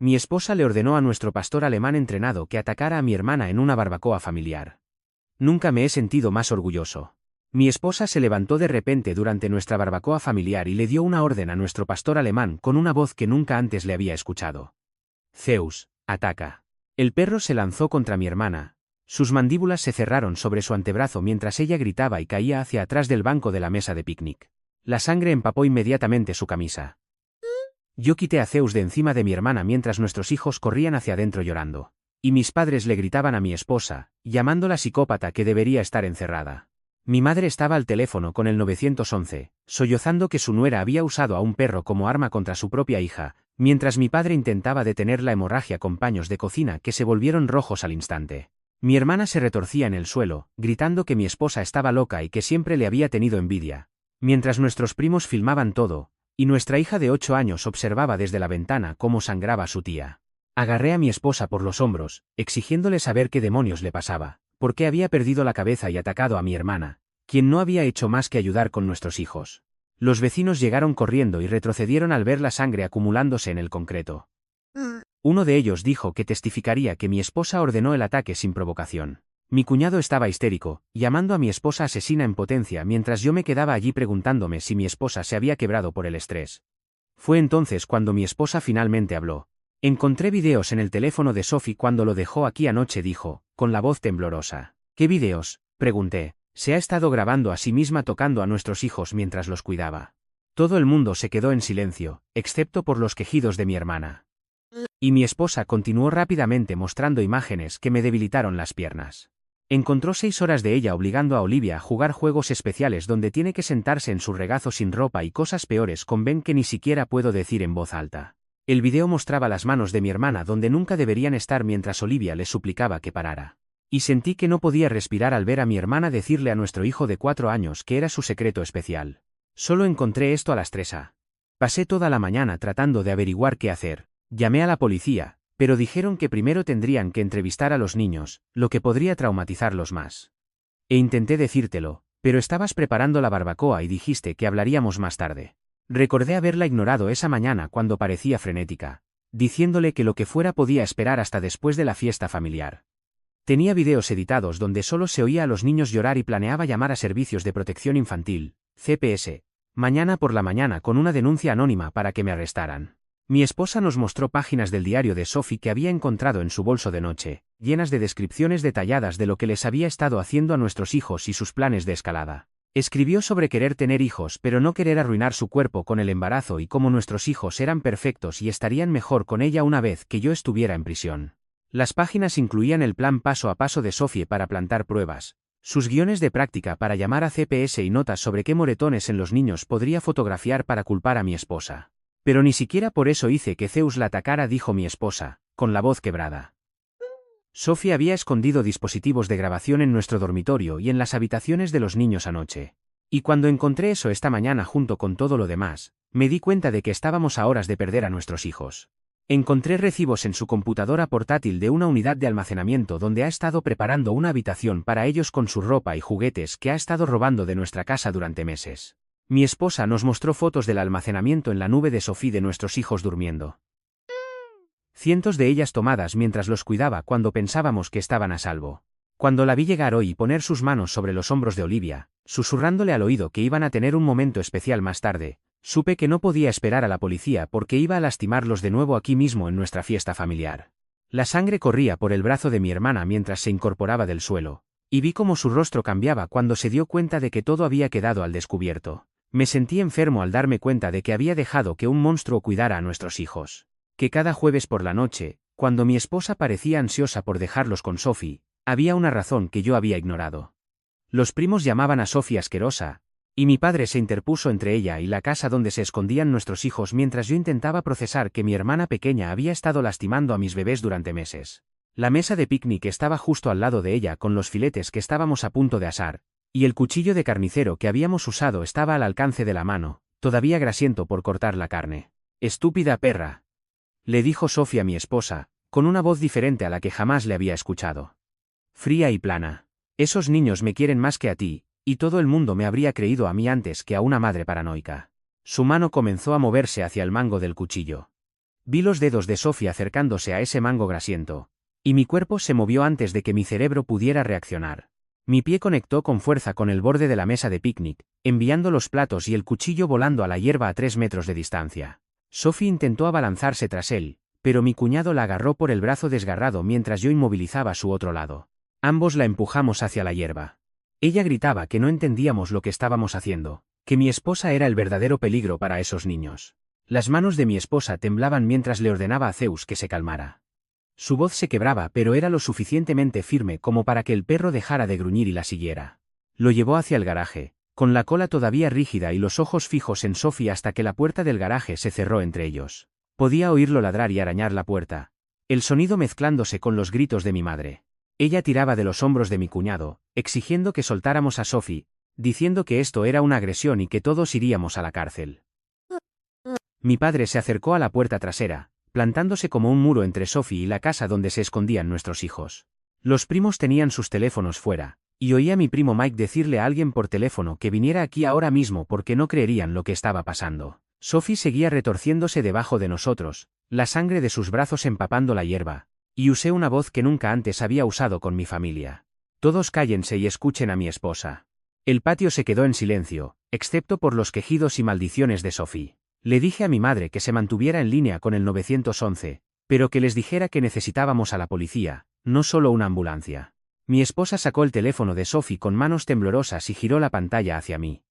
Mi esposa le ordenó a nuestro pastor alemán entrenado que atacara a mi hermana en una barbacoa familiar. Nunca me he sentido más orgulloso. Mi esposa se levantó de repente durante nuestra barbacoa familiar y le dio una orden a nuestro pastor alemán con una voz que nunca antes le había escuchado. Zeus, ataca. El perro se lanzó contra mi hermana. Sus mandíbulas se cerraron sobre su antebrazo mientras ella gritaba y caía hacia atrás del banco de la mesa de picnic. La sangre empapó inmediatamente su camisa. Yo quité a Zeus de encima de mi hermana mientras nuestros hijos corrían hacia adentro llorando. Y mis padres le gritaban a mi esposa, llamándola psicópata que debería estar encerrada. Mi madre estaba al teléfono con el 911, sollozando que su nuera había usado a un perro como arma contra su propia hija, mientras mi padre intentaba detener la hemorragia con paños de cocina que se volvieron rojos al instante. Mi hermana se retorcía en el suelo, gritando que mi esposa estaba loca y que siempre le había tenido envidia. Mientras nuestros primos filmaban todo, y nuestra hija de 8 años observaba desde la ventana cómo sangraba a su tía. Agarré a mi esposa por los hombros, exigiéndole saber qué demonios le pasaba, por qué había perdido la cabeza y atacado a mi hermana, quien no había hecho más que ayudar con nuestros hijos. Los vecinos llegaron corriendo y retrocedieron al ver la sangre acumulándose en el concreto. Uno de ellos dijo que testificaría que mi esposa ordenó el ataque sin provocación. Mi cuñado estaba histérico, llamando a mi esposa asesina en potencia mientras yo me quedaba allí preguntándome si mi esposa se había quebrado por el estrés. Fue entonces cuando mi esposa finalmente habló. Encontré videos en el teléfono de Sophie cuando lo dejó aquí anoche, dijo, con la voz temblorosa. ¿Qué videos?, pregunté. Se ha estado grabando a sí misma tocando a nuestros hijos mientras los cuidaba. Todo el mundo se quedó en silencio, excepto por los quejidos de mi hermana. Y mi esposa continuó rápidamente mostrando imágenes que me debilitaron las piernas. Encontró 6 horas de ella obligando a Olivia a jugar juegos especiales donde tiene que sentarse en su regazo sin ropa y cosas peores con Ben que ni siquiera puedo decir en voz alta. El video mostraba las manos de mi hermana donde nunca deberían estar mientras Olivia le suplicaba que parara. Y sentí que no podía respirar al ver a mi hermana decirle a nuestro hijo de 4 años que era su secreto especial. Solo encontré esto a las 3 a. Pasé toda la mañana tratando de averiguar qué hacer. Llamé a la policía, pero dijeron que primero tendrían que entrevistar a los niños, lo que podría traumatizarlos más. E intenté decírtelo, pero estabas preparando la barbacoa y dijiste que hablaríamos más tarde. Recordé haberla ignorado esa mañana cuando parecía frenética, diciéndole que lo que fuera podía esperar hasta después de la fiesta familiar. Tenía videos editados donde solo se oía a los niños llorar y planeaba llamar a Servicios de Protección Infantil, CPS, mañana por la mañana con una denuncia anónima para que me arrestaran. Mi esposa nos mostró páginas del diario de Sophie que había encontrado en su bolso de noche, llenas de descripciones detalladas de lo que les había estado haciendo a nuestros hijos y sus planes de escalada. Escribió sobre querer tener hijos pero no querer arruinar su cuerpo con el embarazo y cómo nuestros hijos eran perfectos y estarían mejor con ella una vez que yo estuviera en prisión. Las páginas incluían el plan paso a paso de Sophie para plantar pruebas, sus guiones de práctica para llamar a CPS y notas sobre qué moretones en los niños podría fotografiar para culpar a mi esposa. Pero ni siquiera por eso hice que Zeus la atacara, dijo mi esposa, con la voz quebrada. Sophie había escondido dispositivos de grabación en nuestro dormitorio y en las habitaciones de los niños anoche. Y cuando encontré eso esta mañana junto con todo lo demás, me di cuenta de que estábamos a horas de perder a nuestros hijos. Encontré recibos en su computadora portátil de una unidad de almacenamiento donde ha estado preparando una habitación para ellos con su ropa y juguetes que ha estado robando de nuestra casa durante meses. Mi esposa nos mostró fotos del almacenamiento en la nube de Sophie de nuestros hijos durmiendo. Cientos de ellas tomadas mientras los cuidaba cuando pensábamos que estaban a salvo. Cuando la vi llegar hoy y poner sus manos sobre los hombros de Olivia, susurrándole al oído que iban a tener un momento especial más tarde, supe que no podía esperar a la policía porque iba a lastimarlos de nuevo aquí mismo en nuestra fiesta familiar. La sangre corría por el brazo de mi hermana mientras se incorporaba del suelo, y vi cómo su rostro cambiaba cuando se dio cuenta de que todo había quedado al descubierto. Me sentí enfermo al darme cuenta de que había dejado que un monstruo cuidara a nuestros hijos. Que cada jueves por la noche, cuando mi esposa parecía ansiosa por dejarlos con Sophie, había una razón que yo había ignorado. Los primos llamaban a Sophie asquerosa, y mi padre se interpuso entre ella y la casa donde se escondían nuestros hijos mientras yo intentaba procesar que mi hermana pequeña había estado lastimando a mis bebés durante meses. La mesa de picnic estaba justo al lado de ella con los filetes que estábamos a punto de asar, y el cuchillo de carnicero que habíamos usado estaba al alcance de la mano, todavía grasiento por cortar la carne. «Estúpida perra», le dijo Sophie a mi esposa, con una voz diferente a la que jamás le había escuchado. Fría y plana. «Esos niños me quieren más que a ti, y todo el mundo me habría creído a mí antes que a una madre paranoica». Su mano comenzó a moverse hacia el mango del cuchillo. Vi los dedos de Sophie acercándose a ese mango grasiento. Y mi cuerpo se movió antes de que mi cerebro pudiera reaccionar. Mi pie conectó con fuerza con el borde de la mesa de picnic, enviando los platos y el cuchillo volando a la hierba a 3 metros de distancia. Sophie intentó abalanzarse tras él, pero mi cuñado la agarró por el brazo desgarrado mientras yo inmovilizaba su otro lado. Ambos la empujamos hacia la hierba. Ella gritaba que no entendíamos lo que estábamos haciendo, que mi esposa era el verdadero peligro para esos niños. Las manos de mi esposa temblaban mientras le ordenaba a Zeus que se calmara. Su voz se quebraba, pero era lo suficientemente firme como para que el perro dejara de gruñir y la siguiera. Lo llevó hacia el garaje, con la cola todavía rígida y los ojos fijos en Sophie hasta que la puerta del garaje se cerró entre ellos. Podía oírlo ladrar y arañar la puerta, el sonido mezclándose con los gritos de mi madre. Ella tiraba de los hombros de mi cuñado, exigiendo que soltáramos a Sophie, diciendo que esto era una agresión y que todos iríamos a la cárcel. Mi padre se acercó a la puerta trasera, plantándose como un muro entre Sophie y la casa donde se escondían nuestros hijos. Los primos tenían sus teléfonos fuera, y oí a mi primo Mike decirle a alguien por teléfono que viniera aquí ahora mismo porque no creerían lo que estaba pasando. Sophie seguía retorciéndose debajo de nosotros, la sangre de sus brazos empapando la hierba, y usé una voz que nunca antes había usado con mi familia. Todos cállense y escuchen a mi esposa. El patio se quedó en silencio, excepto por los quejidos y maldiciones de Sophie. Le dije a mi madre que se mantuviera en línea con el 911, pero que les dijera que necesitábamos a la policía, no solo una ambulancia. Mi esposa sacó el teléfono de Sophie con manos temblorosas y giró la pantalla hacia mí.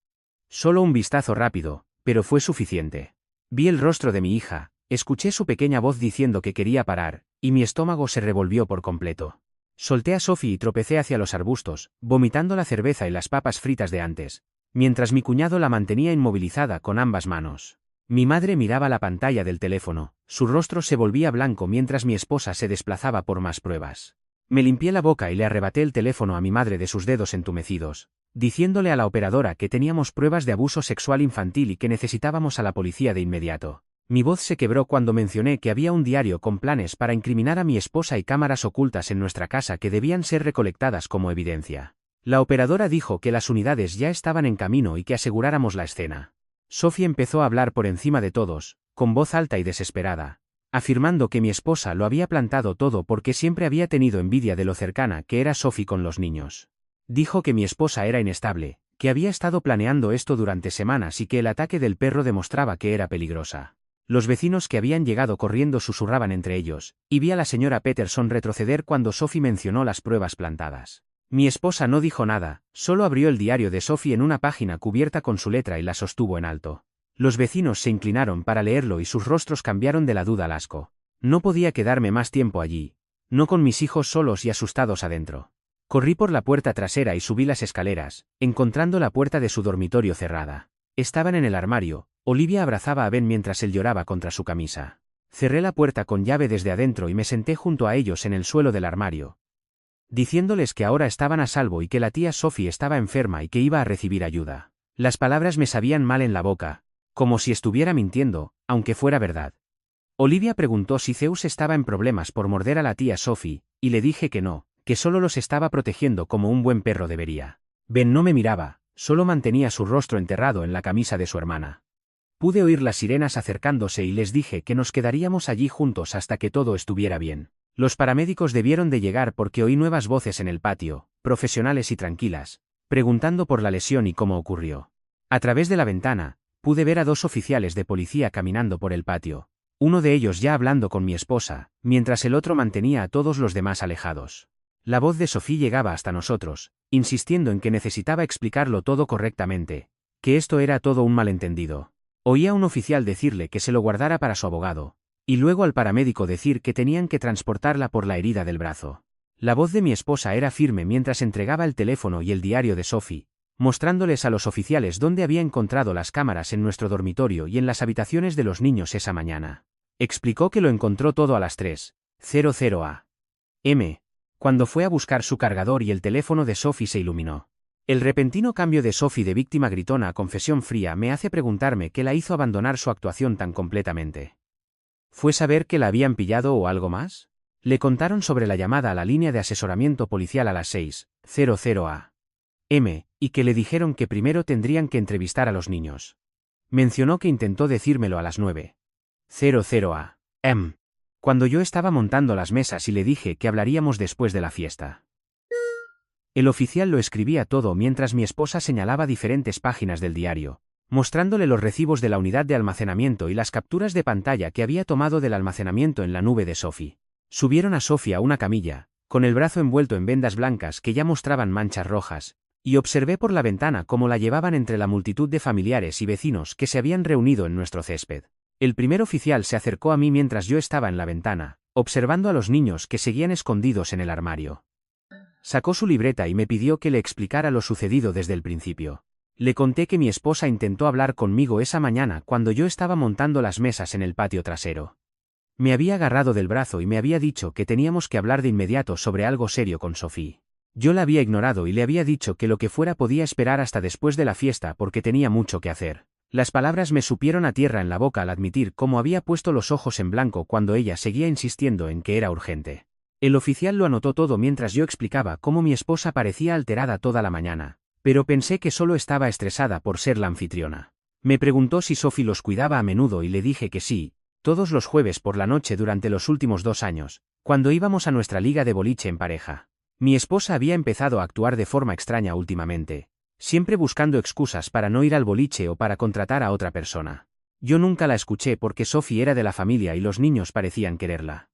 Solo un vistazo rápido, pero fue suficiente. Vi el rostro de mi hija, escuché su pequeña voz diciendo que quería parar, y mi estómago se revolvió por completo. Solté a Sophie y tropecé hacia los arbustos, vomitando la cerveza y las papas fritas de antes, mientras mi cuñado la mantenía inmovilizada con ambas manos. Mi madre miraba la pantalla del teléfono, su rostro se volvía blanco mientras mi esposa se desplazaba por más pruebas. Me limpié la boca y le arrebaté el teléfono a mi madre de sus dedos entumecidos, diciéndole a la operadora que teníamos pruebas de abuso sexual infantil y que necesitábamos a la policía de inmediato. Mi voz se quebró cuando mencioné que había un diario con planes para incriminar a mi esposa y cámaras ocultas en nuestra casa que debían ser recolectadas como evidencia. La operadora dijo que las unidades ya estaban en camino y que aseguráramos la escena. Sophie empezó a hablar por encima de todos, con voz alta y desesperada, afirmando que mi esposa lo había plantado todo porque siempre había tenido envidia de lo cercana que era Sophie con los niños. Dijo que mi esposa era inestable, que había estado planeando esto durante semanas y que el ataque del perro demostraba que era peligrosa. Los vecinos que habían llegado corriendo susurraban entre ellos, y vi a la señora Peterson retroceder cuando Sophie mencionó las pruebas plantadas. Mi esposa no dijo nada, solo abrió el diario de Sophie en una página cubierta con su letra y la sostuvo en alto. Los vecinos se inclinaron para leerlo y sus rostros cambiaron de la duda al asco. No podía quedarme más tiempo allí, no con mis hijos solos y asustados adentro. Corrí por la puerta trasera y subí las escaleras, encontrando la puerta de su dormitorio cerrada. Estaban en el armario. Olivia abrazaba a Ben mientras él lloraba contra su camisa. Cerré la puerta con llave desde adentro y me senté junto a ellos en el suelo del armario, diciéndoles que ahora estaban a salvo y que la tía Sophie estaba enferma y que iba a recibir ayuda. Las palabras me sabían mal en la boca, como si estuviera mintiendo, aunque fuera verdad. Olivia preguntó si Zeus estaba en problemas por morder a la tía Sophie, y le dije que no, que solo los estaba protegiendo como un buen perro debería. Ben no me miraba, solo mantenía su rostro enterrado en la camisa de su hermana. Pude oír las sirenas acercándose y les dije que nos quedaríamos allí juntos hasta que todo estuviera bien. Los paramédicos debieron de llegar porque oí nuevas voces en el patio, profesionales y tranquilas, preguntando por la lesión y cómo ocurrió. A través de la ventana, pude ver a 2 oficiales de policía caminando por el patio, uno de ellos ya hablando con mi esposa, mientras el otro mantenía a todos los demás alejados. La voz de Sophie llegaba hasta nosotros, insistiendo en que necesitaba explicarlo todo correctamente, que esto era todo un malentendido. Oí a un oficial decirle que se lo guardara para su abogado, y luego al paramédico decir que tenían que transportarla por la herida del brazo. La voz de mi esposa era firme mientras entregaba el teléfono y el diario de Sophie, mostrándoles a los oficiales dónde había encontrado las cámaras en nuestro dormitorio y en las habitaciones de los niños esa mañana. Explicó que lo encontró todo a las 3:00 a.m., cuando fue a buscar su cargador y el teléfono de Sophie se iluminó. El repentino cambio de Sophie de víctima gritona a confesión fría me hace preguntarme qué la hizo abandonar su actuación tan completamente. ¿Fue saber que la habían pillado o algo más? Le contaron sobre la llamada a la línea de asesoramiento policial a las 6:00 a.m., y que le dijeron que primero tendrían que entrevistar a los niños. Mencionó que intentó decírmelo a las 9:00 a. Cuando yo estaba montando las mesas y le dije que hablaríamos después de la fiesta. El oficial lo escribía todo mientras mi esposa señalaba diferentes páginas del diario, mostrándole los recibos de la unidad de almacenamiento y las capturas de pantalla que había tomado del almacenamiento en la nube de Sophie. Subieron a Sophie a una camilla, con el brazo envuelto en vendas blancas que ya mostraban manchas rojas, y observé por la ventana cómo la llevaban entre la multitud de familiares y vecinos que se habían reunido en nuestro césped. El primer oficial se acercó a mí mientras yo estaba en la ventana, observando a los niños que seguían escondidos en el armario. Sacó su libreta y me pidió que le explicara lo sucedido desde el principio. Le conté que mi esposa intentó hablar conmigo esa mañana cuando yo estaba montando las mesas en el patio trasero. Me había agarrado del brazo y me había dicho que teníamos que hablar de inmediato sobre algo serio con Sophie. Yo la había ignorado y le había dicho que lo que fuera podía esperar hasta después de la fiesta porque tenía mucho que hacer. Las palabras me supieron a tierra en la boca al admitir cómo había puesto los ojos en blanco cuando ella seguía insistiendo en que era urgente. El oficial lo anotó todo mientras yo explicaba cómo mi esposa parecía alterada toda la mañana, pero pensé que solo estaba estresada por ser la anfitriona. Me preguntó si Sophie los cuidaba a menudo y le dije que sí, todos los jueves por la noche durante los últimos 2 años, cuando íbamos a nuestra liga de boliche en pareja. Mi esposa había empezado a actuar de forma extraña últimamente, siempre buscando excusas para no ir al boliche o para contratar a otra persona. Yo nunca la escuché porque Sophie era de la familia y los niños parecían quererla.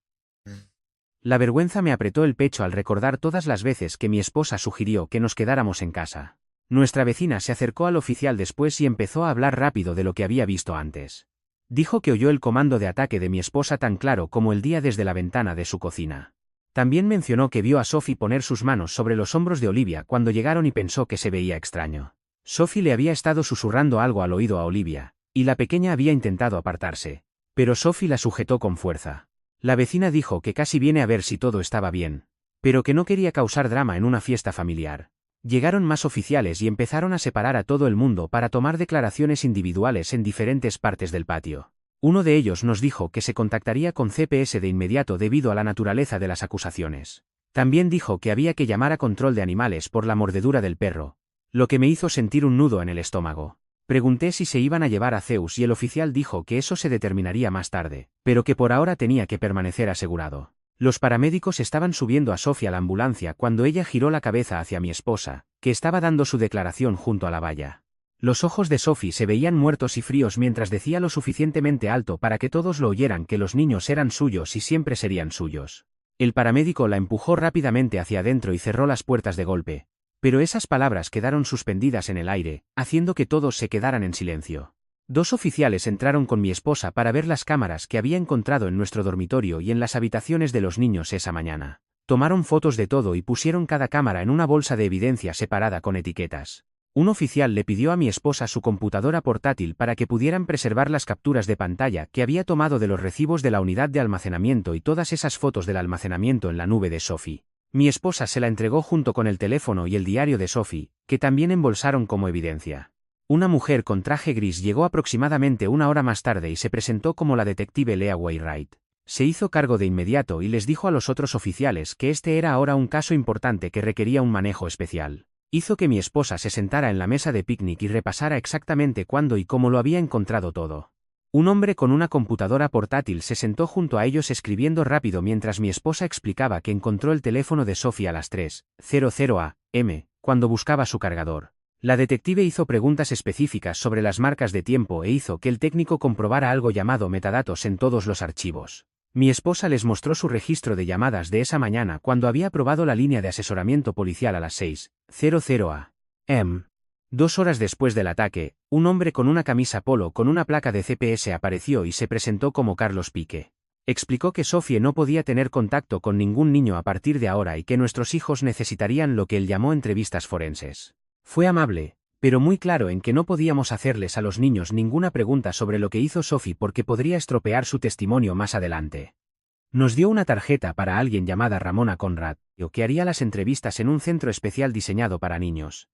La vergüenza me apretó el pecho al recordar todas las veces que mi esposa sugirió que nos quedáramos en casa. Nuestra vecina se acercó al oficial después y empezó a hablar rápido de lo que había visto antes. Dijo que oyó el comando de ataque de mi esposa tan claro como el día desde la ventana de su cocina. También mencionó que vio a Sophie poner sus manos sobre los hombros de Olivia cuando llegaron y pensó que se veía extraño. Sophie le había estado susurrando algo al oído a Olivia, y la pequeña había intentado apartarse, pero Sophie la sujetó con fuerza. La vecina dijo que casi viene a ver si todo estaba bien, pero que no quería causar drama en una fiesta familiar. Llegaron más oficiales y empezaron a separar a todo el mundo para tomar declaraciones individuales en diferentes partes del patio. Uno de ellos nos dijo que se contactaría con CPS de inmediato debido a la naturaleza de las acusaciones. También dijo que había que llamar a control de animales por la mordedura del perro, lo que me hizo sentir un nudo en el estómago. Pregunté si se iban a llevar a Zeus y el oficial dijo que eso se determinaría más tarde, pero que por ahora tenía que permanecer asegurado. Los paramédicos estaban subiendo a Sophie a la ambulancia cuando ella giró la cabeza hacia mi esposa, que estaba dando su declaración junto a la valla. Los ojos de Sophie se veían muertos y fríos mientras decía lo suficientemente alto para que todos lo oyeran que los niños eran suyos y siempre serían suyos. El paramédico la empujó rápidamente hacia adentro y cerró las puertas de golpe. Pero esas palabras quedaron suspendidas en el aire, haciendo que todos se quedaran en silencio. 2 oficiales entraron con mi esposa para ver las cámaras que había encontrado en nuestro dormitorio y en las habitaciones de los niños esa mañana. Tomaron fotos de todo y pusieron cada cámara en una bolsa de evidencia separada con etiquetas. Un oficial le pidió a mi esposa su computadora portátil para que pudieran preservar las capturas de pantalla que había tomado de los recibos de la unidad de almacenamiento y todas esas fotos del almacenamiento en la nube de Sophie. Mi esposa se la entregó junto con el teléfono y el diario de Sophie, que también embolsaron como evidencia. Una mujer con traje gris llegó aproximadamente 1 hora más tarde y se presentó como la detective Lea Wainwright. Se hizo cargo de inmediato y les dijo a los otros oficiales que este era ahora un caso importante que requería un manejo especial. Hizo que mi esposa se sentara en la mesa de picnic y repasara exactamente cuándo y cómo lo había encontrado todo. Un hombre con una computadora portátil se sentó junto a ellos escribiendo rápido mientras mi esposa explicaba que encontró el teléfono de Sophie a las 3:00 a.m., cuando buscaba su cargador. La detective hizo preguntas específicas sobre las marcas de tiempo e hizo que el técnico comprobara algo llamado metadatos en todos los archivos. Mi esposa les mostró su registro de llamadas de esa mañana cuando había probado la línea de asesoramiento policial a las 6:00 a.m. 2 horas después del ataque, un hombre con una camisa polo con una placa de CPS apareció y se presentó como Carlos Pique. Explicó que Sophie no podía tener contacto con ningún niño a partir de ahora y que nuestros hijos necesitarían lo que él llamó entrevistas forenses. Fue amable, pero muy claro en que no podíamos hacerles a los niños ninguna pregunta sobre lo que hizo Sophie porque podría estropear su testimonio más adelante. Nos dio una tarjeta para alguien llamada Ramona Conrad, que haría las entrevistas en un centro especial diseñado para niños.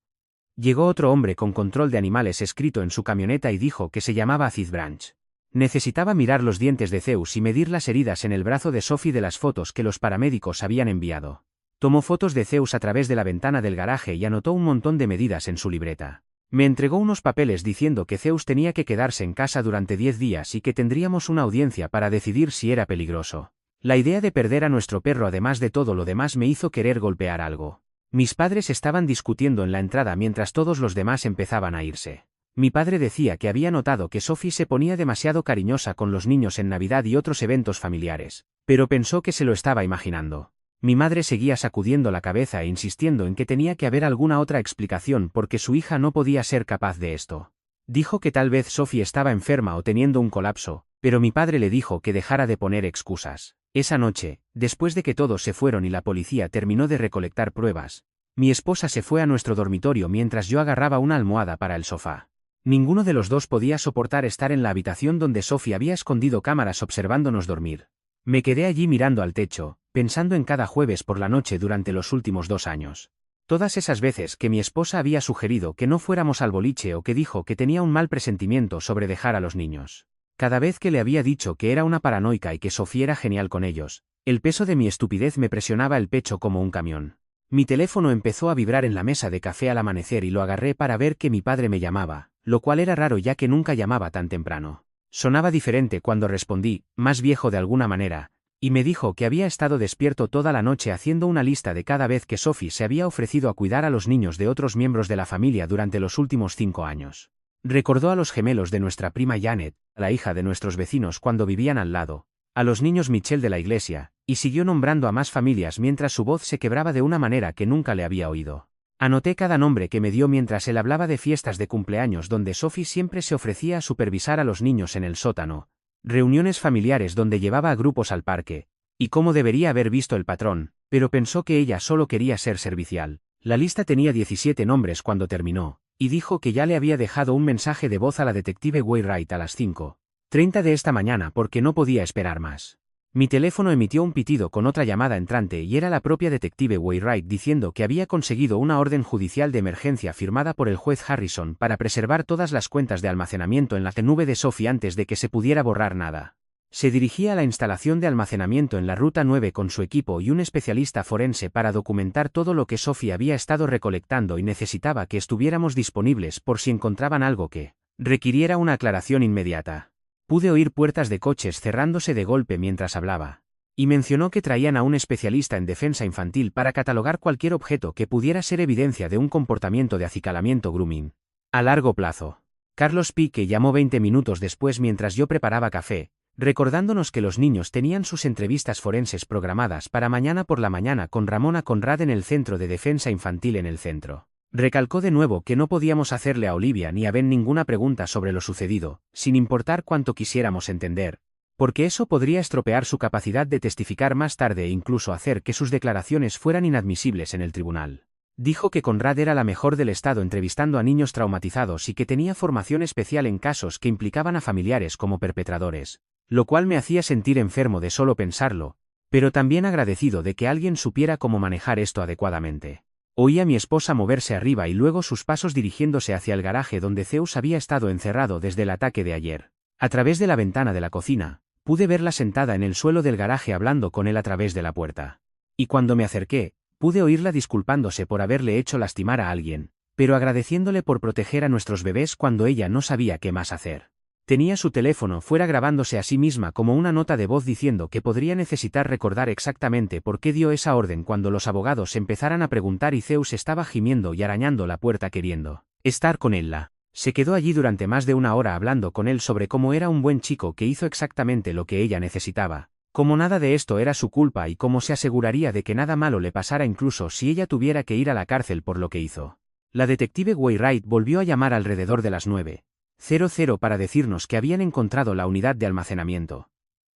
Llegó otro hombre con control de animales escrito en su camioneta y dijo que se llamaba Cid Branch. Necesitaba mirar los dientes de Zeus y medir las heridas en el brazo de Sophie de las fotos que los paramédicos habían enviado. Tomó fotos de Zeus a través de la ventana del garaje y anotó un montón de medidas en su libreta. Me entregó unos papeles diciendo que Zeus tenía que quedarse en casa durante 10 días y que tendríamos una audiencia para decidir si era peligroso. La idea de perder a nuestro perro además de todo lo demás me hizo querer golpear algo. Mis padres estaban discutiendo en la entrada mientras todos los demás empezaban a irse. Mi padre decía que había notado que Sophie se ponía demasiado cariñosa con los niños en Navidad y otros eventos familiares, pero pensó que se lo estaba imaginando. Mi madre seguía sacudiendo la cabeza e insistiendo en que tenía que haber alguna otra explicación porque su hija no podía ser capaz de esto. Dijo que tal vez Sophie estaba enferma o teniendo un colapso, pero mi padre le dijo que dejara de poner excusas. Esa noche, después de que todos se fueron y la policía terminó de recolectar pruebas, mi esposa se fue a nuestro dormitorio mientras yo agarraba una almohada para el sofá. Ninguno de los dos podía soportar estar en la habitación donde Sophie había escondido cámaras observándonos dormir. Me quedé allí mirando al techo, pensando en cada jueves por la noche durante los últimos 2 años. Todas esas veces que mi esposa había sugerido que no fuéramos al boliche o que dijo que tenía un mal presentimiento sobre dejar a los niños. Cada vez que le había dicho que era una paranoica y que Sophie era genial con ellos, el peso de mi estupidez me presionaba el pecho como un camión. Mi teléfono empezó a vibrar en la mesa de café al amanecer y lo agarré para ver que mi padre me llamaba, lo cual era raro ya que nunca llamaba tan temprano. Sonaba diferente cuando respondí, más viejo de alguna manera, y me dijo que había estado despierto toda la noche haciendo una lista de cada vez que Sophie se había ofrecido a cuidar a los niños de otros miembros de la familia durante los últimos 5 años. Recordó a los gemelos de nuestra prima Janet, la hija de nuestros vecinos cuando vivían al lado, a los niños Michelle de la iglesia, y siguió nombrando a más familias mientras su voz se quebraba de una manera que nunca le había oído. Anoté cada nombre que me dio mientras él hablaba de fiestas de cumpleaños donde Sophie siempre se ofrecía a supervisar a los niños en el sótano, reuniones familiares donde llevaba a grupos al parque, y cómo debería haber visto el patrón, pero pensó que ella solo quería ser servicial. La lista tenía 17 nombres cuando terminó, y dijo que ya le había dejado un mensaje de voz a la detective Wainwright a las 5:30 de esta mañana porque no podía esperar más. Mi teléfono emitió un pitido con otra llamada entrante y era la propia detective Wainwright diciendo que había conseguido una orden judicial de emergencia firmada por el juez Harrison para preservar todas las cuentas de almacenamiento en la nube de Sophie antes de que se pudiera borrar nada. Se dirigía a la instalación de almacenamiento en la Ruta 9 con su equipo y un especialista forense para documentar todo lo que Sophie había estado recolectando y necesitaba que estuviéramos disponibles por si encontraban algo que requiriera una aclaración inmediata. Pude oír puertas de coches cerrándose de golpe mientras hablaba. Y mencionó que traían a un especialista en defensa infantil para catalogar cualquier objeto que pudiera ser evidencia de un comportamiento de acicalamiento grooming. A largo plazo. Carlos Pique llamó 20 minutos después mientras yo preparaba café, recordándonos que los niños tenían sus entrevistas forenses programadas para mañana por la mañana con Ramona Conrad en el Centro de Defensa Infantil en el centro. Recalcó de nuevo que no podíamos hacerle a Olivia ni a Ben ninguna pregunta sobre lo sucedido, sin importar cuánto quisiéramos entender, porque eso podría estropear su capacidad de testificar más tarde e incluso hacer que sus declaraciones fueran inadmisibles en el tribunal. Dijo que Conrad era la mejor del estado entrevistando a niños traumatizados y que tenía formación especial en casos que implicaban a familiares como perpetradores, lo cual me hacía sentir enfermo de solo pensarlo, pero también agradecido de que alguien supiera cómo manejar esto adecuadamente. Oí a mi esposa moverse arriba y luego sus pasos dirigiéndose hacia el garaje donde Zeus había estado encerrado desde el ataque de ayer. A través de la ventana de la cocina, pude verla sentada en el suelo del garaje hablando con él a través de la puerta. Y cuando me acerqué, pude oírla disculpándose por haberle hecho lastimar a alguien, pero agradeciéndole por proteger a nuestros bebés cuando ella no sabía qué más hacer. Tenía su teléfono fuera grabándose a sí misma como una nota de voz diciendo que podría necesitar recordar exactamente por qué dio esa orden cuando los abogados empezaran a preguntar y Zeus estaba gimiendo y arañando la puerta queriendo estar con ella. Se quedó allí durante más de 1 hora hablando con él sobre cómo era un buen chico que hizo exactamente lo que ella necesitaba, cómo nada de esto era su culpa y cómo se aseguraría de que nada malo le pasara incluso si ella tuviera que ir a la cárcel por lo que hizo. La detective Wainwright volvió a llamar alrededor de las 9:00 para decirnos que habían encontrado la unidad de almacenamiento.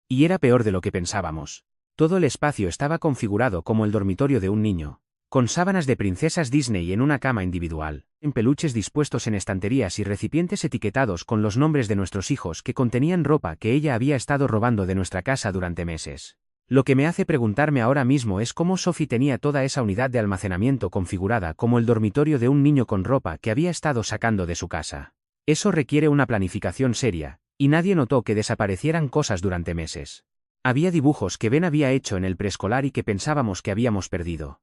Y era peor de lo que pensábamos. Todo el espacio estaba configurado como el dormitorio de un niño, con sábanas de princesas Disney en una cama individual, en peluches dispuestos en estanterías y recipientes etiquetados con los nombres de nuestros hijos que contenían ropa que ella había estado robando de nuestra casa durante meses. Lo que me hace preguntarme ahora mismo es cómo Sophie tenía toda esa unidad de almacenamiento configurada como el dormitorio de un niño con ropa que había estado sacando de su casa. Eso requiere una planificación seria, y nadie notó que desaparecieran cosas durante meses. Había dibujos que Ben había hecho en el preescolar y que pensábamos que habíamos perdido.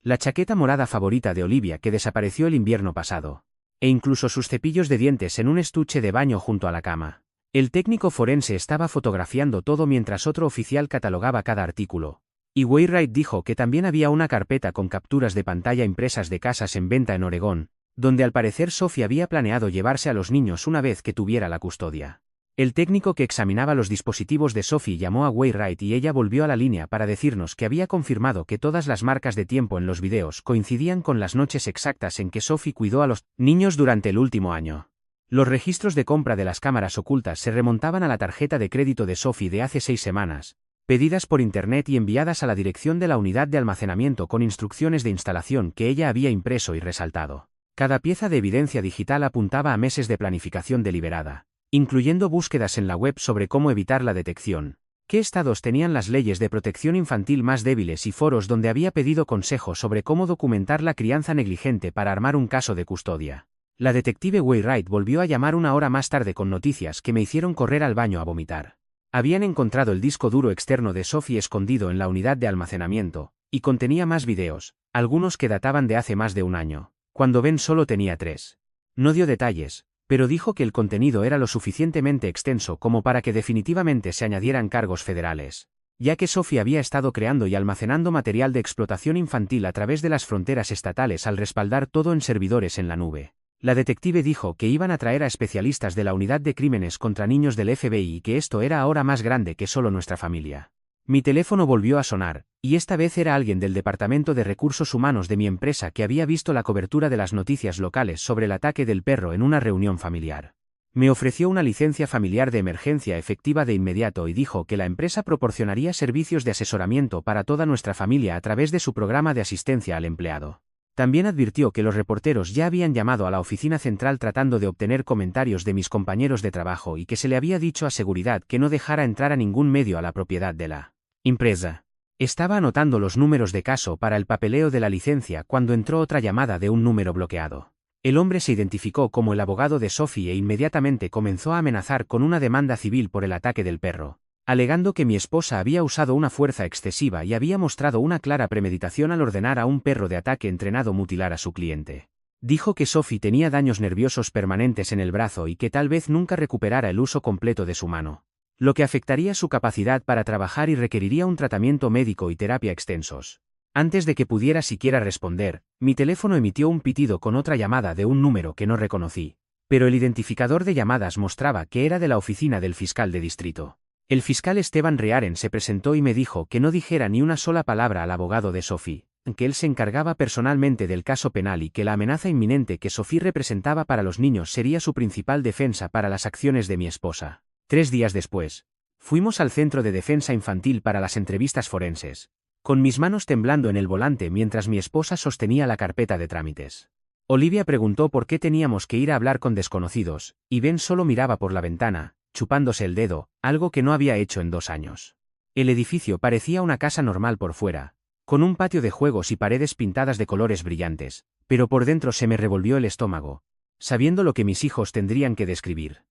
La chaqueta morada favorita de Olivia que desapareció el invierno pasado. e incluso sus cepillos de dientes en un estuche de baño junto a la cama. El técnico forense estaba fotografiando todo mientras otro oficial catalogaba cada artículo. Y Wainwright dijo que también había una carpeta con capturas de pantalla impresas de casas en venta en Oregón, donde al parecer Sophie había planeado llevarse a los niños una vez que tuviera la custodia. El técnico que examinaba los dispositivos de Sophie llamó a Wainwright y ella volvió a la línea para decirnos que había confirmado que todas las marcas de tiempo en los videos coincidían con las noches exactas en que Sophie cuidó a los niños durante el último año. Los registros de compra de las cámaras ocultas se remontaban a la tarjeta de crédito de Sophie de hace 6 semanas, pedidas por internet y enviadas a la dirección de la unidad de almacenamiento con instrucciones de instalación que ella había impreso y resaltado. Cada pieza de evidencia digital apuntaba a meses de planificación deliberada, incluyendo búsquedas en la web sobre cómo evitar la detección, qué estados tenían las leyes de protección infantil más débiles y foros donde había pedido consejo sobre cómo documentar la crianza negligente para armar un caso de custodia. La detective Wainwright volvió a llamar una hora más tarde con noticias que me hicieron correr al baño a vomitar. Habían encontrado el disco duro externo de Sophie escondido en la unidad de almacenamiento, y contenía más videos, algunos que databan de hace más de un año, cuando Ben solo tenía 3. No dio detalles, pero dijo que el contenido era lo suficientemente extenso como para que definitivamente se añadieran cargos federales, ya que Sophie había estado creando y almacenando material de explotación infantil a través de las fronteras estatales al respaldar todo en servidores en la nube. La detective dijo que iban a traer a especialistas de la Unidad de Crímenes contra Niños del FBI y que esto era ahora más grande que solo nuestra familia. Mi teléfono volvió a sonar, y esta vez era alguien del Departamento de Recursos Humanos de mi empresa que había visto la cobertura de las noticias locales sobre el ataque del perro en una reunión familiar. Me ofreció una licencia familiar de emergencia efectiva de inmediato y dijo que la empresa proporcionaría servicios de asesoramiento para toda nuestra familia a través de su programa de asistencia al empleado. También advirtió que los reporteros ya habían llamado a la oficina central tratando de obtener comentarios de mis compañeros de trabajo y que se le había dicho a seguridad que no dejara entrar a ningún medio a la propiedad de la empresa. Estaba anotando los números de caso para el papeleo de la licencia cuando entró otra llamada de un número bloqueado. El hombre se identificó como el abogado de Sophie e inmediatamente comenzó a amenazar con una demanda civil por el ataque del perro, alegando que mi esposa había usado una fuerza excesiva y había mostrado una clara premeditación al ordenar a un perro de ataque entrenado mutilar a su cliente. Dijo que Sophie tenía daños nerviosos permanentes en el brazo y que tal vez nunca recuperara el uso completo de su mano, lo que afectaría su capacidad para trabajar y requeriría un tratamiento médico y terapia extensos. Antes de que pudiera siquiera responder, mi teléfono emitió un pitido con otra llamada de un número que no reconocí, pero el identificador de llamadas mostraba que era de la oficina del fiscal de distrito. El fiscal Esteban Rearen se presentó y me dijo que no dijera ni una sola palabra al abogado de Sophie, que él se encargaba personalmente del caso penal y que la amenaza inminente que Sophie representaba para los niños sería su principal defensa para las acciones de mi esposa. 3 días después, fuimos al Centro de Defensa Infantil para las entrevistas forenses, con mis manos temblando en el volante mientras mi esposa sostenía la carpeta de trámites. Olivia preguntó por qué teníamos que ir a hablar con desconocidos, y Ben solo miraba por la ventana, chupándose el dedo, algo que no había hecho en 2 años. El edificio parecía una casa normal por fuera, con un patio de juegos y paredes pintadas de colores brillantes, pero por dentro se me revolvió el estómago, sabiendo lo que mis hijos tendrían que describir.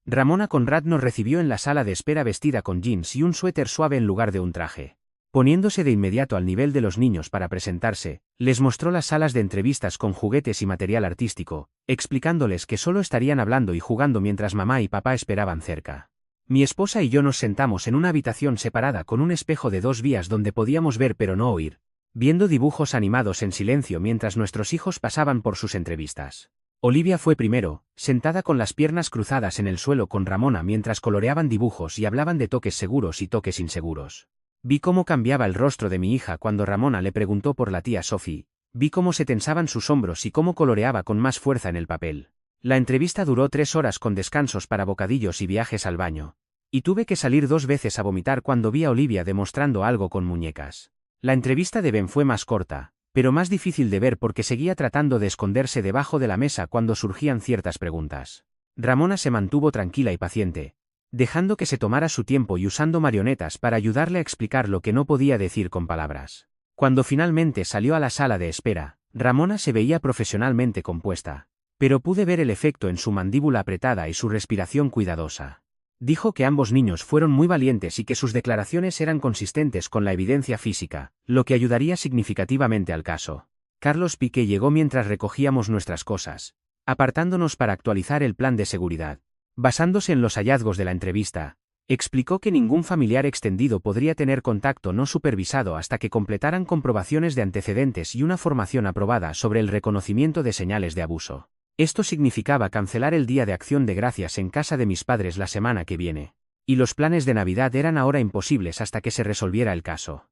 Ramona Conrad nos recibió en la sala de espera vestida con jeans y un suéter suave en lugar de un traje. Poniéndose de inmediato al nivel de los niños para presentarse, les mostró las salas de entrevistas con juguetes y material artístico, explicándoles que solo estarían hablando y jugando mientras mamá y papá esperaban cerca. Mi esposa y yo nos sentamos en una habitación separada con un espejo de 2 vías donde podíamos ver pero no oír, viendo dibujos animados en silencio mientras nuestros hijos pasaban por sus entrevistas. Olivia fue primero, sentada con las piernas cruzadas en el suelo con Ramona mientras coloreaban dibujos y hablaban de toques seguros y toques inseguros. Vi cómo cambiaba el rostro de mi hija cuando Ramona le preguntó por la tía Sophie, vi cómo se tensaban sus hombros y cómo coloreaba con más fuerza en el papel. La entrevista duró 3 horas con descansos para bocadillos y viajes al baño, y tuve que salir 2 veces a vomitar cuando vi a Olivia demostrando algo con muñecas. La entrevista de Ben fue más corta, pero más difícil de ver porque seguía tratando de esconderse debajo de la mesa cuando surgían ciertas preguntas. Ramona se mantuvo tranquila y paciente, dejando que se tomara su tiempo y usando marionetas para ayudarle a explicar lo que no podía decir con palabras. Cuando finalmente salió a la sala de espera, Ramona se veía profesionalmente compuesta, pero pude ver el efecto en su mandíbula apretada y su respiración cuidadosa. Dijo que ambos niños fueron muy valientes y que sus declaraciones eran consistentes con la evidencia física, lo que ayudaría significativamente al caso. Carlos Piqué llegó mientras recogíamos nuestras cosas, apartándonos para actualizar el plan de seguridad. Basándose en los hallazgos de la entrevista, explicó que ningún familiar extendido podría tener contacto no supervisado hasta que completaran comprobaciones de antecedentes y una formación aprobada sobre el reconocimiento de señales de abuso. Esto significaba cancelar el Día de Acción de Gracias en casa de mis padres la semana que viene. Y los planes de Navidad eran ahora imposibles hasta que se resolviera el caso.